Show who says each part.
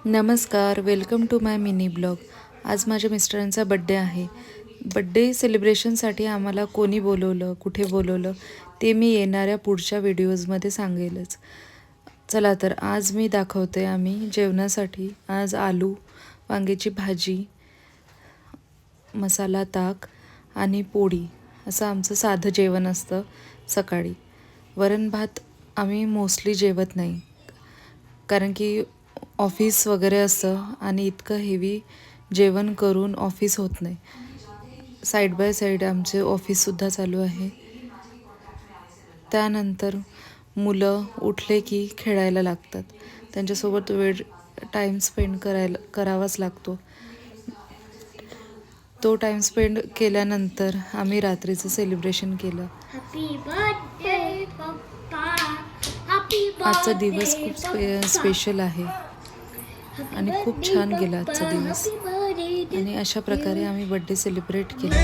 Speaker 1: नमस्कार, welcome to my mini blog. आज माझ्या मिस्टरांचा बड्डे आहे. बड्डे सेलिब्रेशनसाठी आम्हाला कोणी बोलवलं, कुठे बोलवलं ते मी येणाऱ्या पुढच्या व्हिडिओजमध्ये सांगेलच. चला तर आज मी दाखवते आम्ही जेवणासाठी आज आलू, वांग्याची भाजी, मसाला ताक आणि पोळी असं आमचं साधं जेवण असतं सकाळी. वरण भात आम्ही मोस्टली जेवत नाही कारण की ऑफिस वगैरे असतं आणि इतकं हेवी जेवण करून ऑफिस होत नाही. साईड बाय साईड आमचे ऑफिससुद्धा चालू आहे. त्यानंतर मुलं उठले की खेळायला लागतात. त्यांच्यासोबत टाईम स्पेंड करावाच लागतो. तो टाईम स्पेंड केल्यानंतर आम्ही रात्रीचं सेलिब्रेशन केलं. आजचा दिवस खूप स्पेशल आहे आणि खूप छान गेला आजचा दिवस. आणि अशा प्रकारे आम्ही बर्थडे सेलिब्रेट केला.